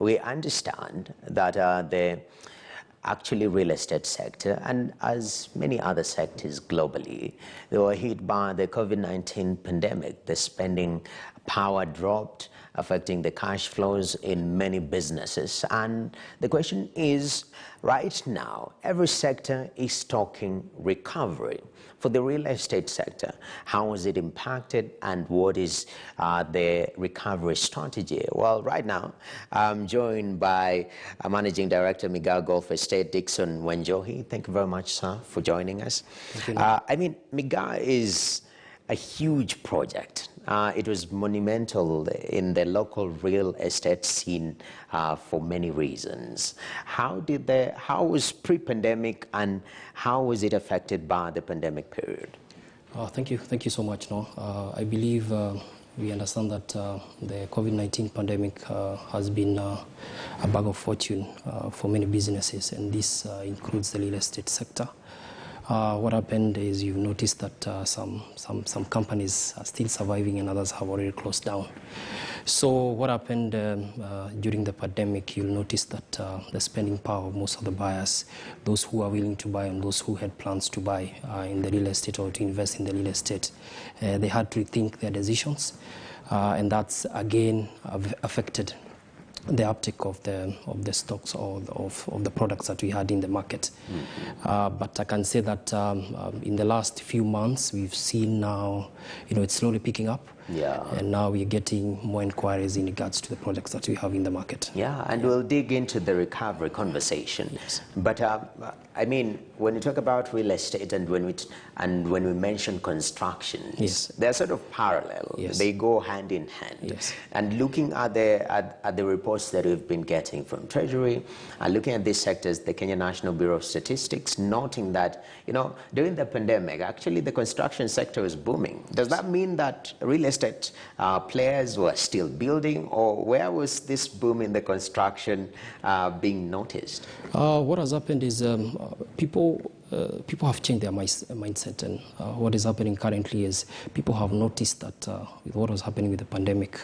we understand that the actually real estate sector, and as many other sectors globally, they were hit by the COVID-19 pandemic. The spending power dropped, affecting the cash flows in many businesses. And the question is, right now, every sector is talking recovery. For the real estate sector, how is it impacted and what is the recovery strategy? Well, right now, I'm joined by Managing Director, Migaa Golf Estate, Dixon Wenjohi. Thank you very much, sir, for joining us. I mean, Migaa is a huge project. It was monumental in the local real estate scene for many reasons. How was pre-pandemic and how was it affected by the pandemic period? Thank you so much. I believe we understand that the COVID-19 pandemic has been a bag of fortune for many businesses, and this includes the real estate sector. What happened is you've noticed that some companies are still surviving and others have already closed down. So what happened during the pandemic, you'll notice that the spending power of most of the buyers, those who are willing to buy and those who had plans to buy in the real estate or to invest in the real estate, they had to rethink their decisions. And that's again affected the uptake of the stocks or of the products that we had in the market. But I can say that in the last few months we've seen now, it's slowly picking up. Yeah. And now we're getting more inquiries in regards to the products that we have in the market. Yeah, and we'll dig into the recovery conversation. Yes. But I mean, when you talk about real estate and when we mention construction, yes, they're sort of parallel. Yes. They go hand in hand. Yes. And looking at the reports that we've been getting from Treasury, and looking at these sectors, the Kenya National Bureau of Statistics, noting that during the pandemic, actually the construction sector was booming. Does that mean that real estate players were still building, or where was this boom in the construction being noticed? What has happened is people have changed their mindset, and what is happening currently is people have noticed that with what was happening with the pandemic,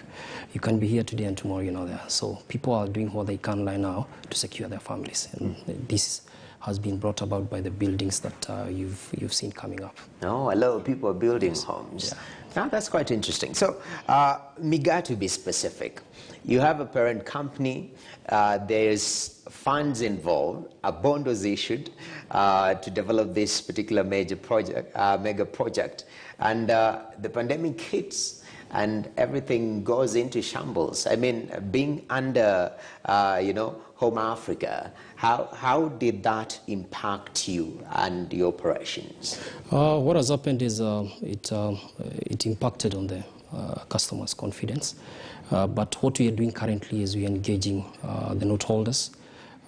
you can be here today and tomorrow you're not there. So people are doing what they can right now to secure their families, and this has been brought about by the buildings that you've seen coming up. Oh, a lot of people are building homes. Yeah. Now, that's quite interesting. So, Migaa, to be specific, you have a parent company, there's funds involved, a bond was issued to develop this particular mega project, and the pandemic hits and everything goes into shambles. I mean, being under, Home Africa, how did that impact you and the operations? What has happened is it impacted on the customers' confidence. But what we are doing currently is we are engaging the note holders.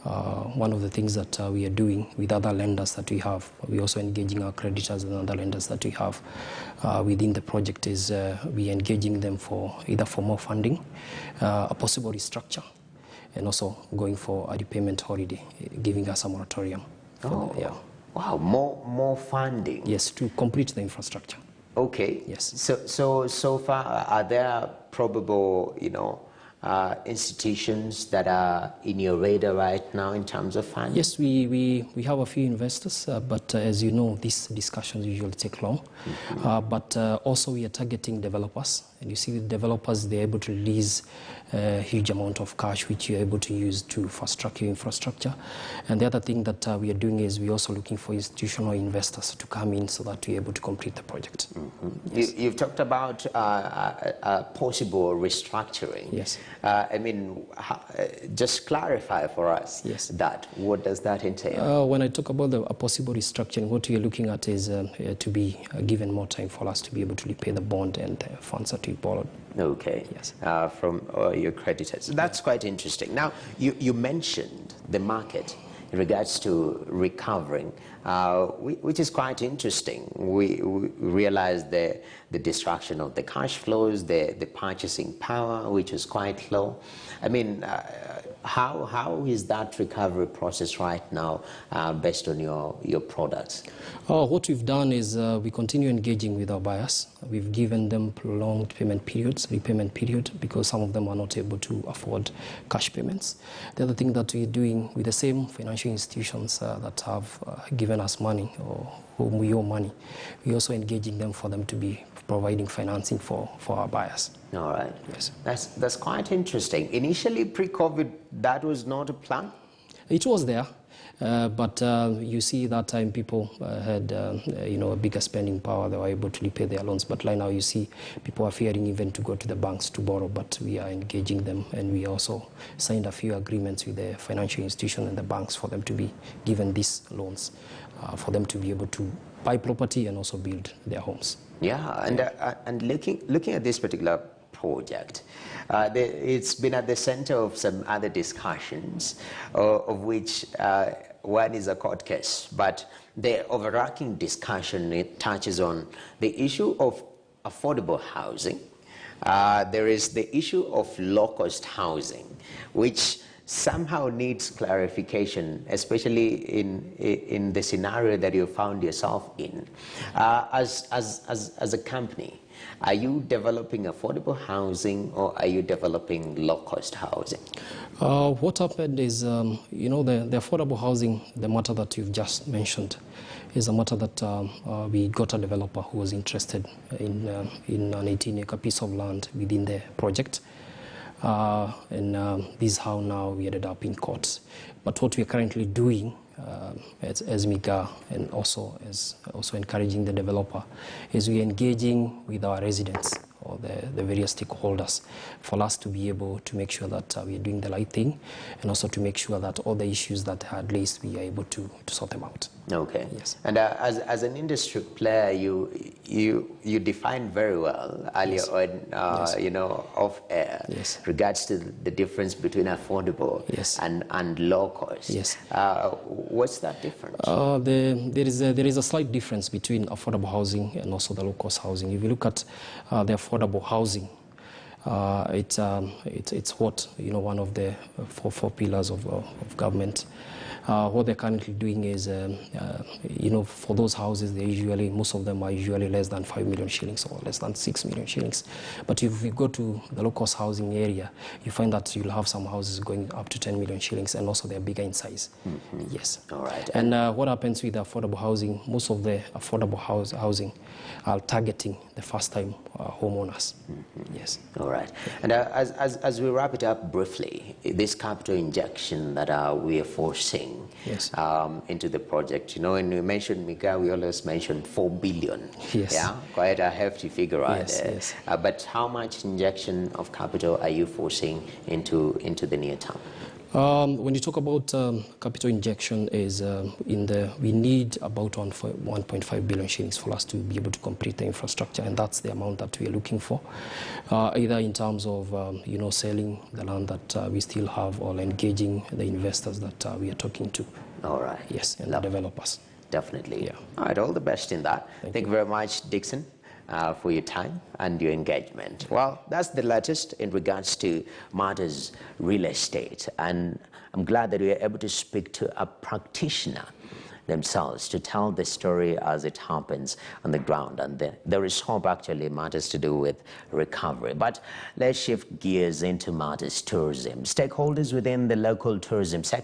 One of the things that we are doing with other lenders that we have, we're also engaging our creditors and other lenders that we have within the project, is we are engaging them for either for more funding, a possible restructure, and also going for a repayment holiday, giving us a moratorium. Wow, more funding. Yes, to complete the infrastructure. Okay. Yes. So far, are there probable, institutions that are in your radar right now in terms of funding? Yes, we have a few investors, but as you know, these discussions usually take long. But also we are targeting developers, and you see the developers, they're able to release a huge amount of cash which you're able to use to fast-track your infrastructure. And the other thing that we are doing is we're also looking for institutional investors to come in so that we're able to complete the project. Yes. You've talked about a possible restructuring. Yes. I mean, just clarify for us. Yes. What does that entail? When I talk about a possible restructuring, what we are looking at is to be given more time for us to be able to repay the bond and the funds that we borrowed. Okay. Yes. From your creditors. That's quite interesting. Now, you mentioned the market in regards to recovering, which is quite interesting. We realize the destruction of the cash flows, the purchasing power, which is quite low. I mean, How is that recovery process right now based on your products? What we've done is we continue engaging with our buyers. We've given them prolonged payment periods, repayment period, because some of them are not able to afford cash payments. The other thing that we're doing with the same financial institutions that have given us money or whom we owe money, we're also engaging them for them to be providing financing for our buyers. All right. Yes. That's quite interesting. Initially, pre-COVID, that was not a plan? It was there. But you see that time people had a bigger spending power. They were able to repay their loans. But right now you see people are fearing even to go to the banks to borrow. But we are engaging them, and we also signed a few agreements with the financial institution and the banks for them to be given these loans, for them to be able to buy property and also build their homes. Yeah, and looking at this particular project, it's been at the center of some other discussions, of which one is a court case, but the overarching discussion, it touches on the issue of affordable housing. There is the issue of low-cost housing, which somehow needs clarification, especially in the scenario that you found yourself in. As a company, are you developing affordable housing, or are you developing low-cost housing? What happened is, the affordable housing, the matter that you've just mentioned, is a matter that we got a developer who was interested in an 18-acre piece of land within the project. This is how now we ended up in court. But what we are currently doing as Migaa, and also encouraging the developer, is we are engaging with our residents or the various stakeholders for us to be able to make sure that we are doing the right thing, and also to make sure that all the issues that are at least we are able to sort them out. Okay. Yes. And as an industry player, you defined very well earlier on, off air, regards to the difference between affordable and low cost. Yes. What's that difference? There is a slight difference between affordable housing and also the low cost housing. If you look at the affordable housing, it's what one of the four pillars of government. What they're currently doing is, for those houses, most of them are usually less than 5 million shillings or less than 6 million shillings. But if you go to the low-cost housing area, you find that you'll have some houses going up to 10 million shillings, and also they're bigger in size. Mm-hmm. Yes. All right. And what happens with affordable housing, most of the affordable housing are targeting the first-time homeowners. Mm-hmm. Yes. All right. And as we wrap it up briefly, this capital injection that we are foreseeing into the project, when we mentioned Migaa, we always mentioned 4 billion. Yes. Yeah, quite a hefty figure out there. Yes. But how much injection of capital are you foreseeing into the near term? When you talk about capital injection, we need about 1.5 billion shillings for us to be able to complete the infrastructure, and that's the amount that we are looking for, either in terms of selling the land that we still have, or engaging the investors that we are talking to. All right. Yes, and the developers. Definitely. Yeah. All right. All the best in that. Thank you very much, Dixon, for your time and your engagement. Well, that's the latest in regards to matters real estate, and I'm glad that we are able to speak to a practitioner themselves to tell the story as it happens on the ground, and there is hope actually matters to do with recovery. But let's shift gears into matters tourism. Stakeholders within the local tourism sector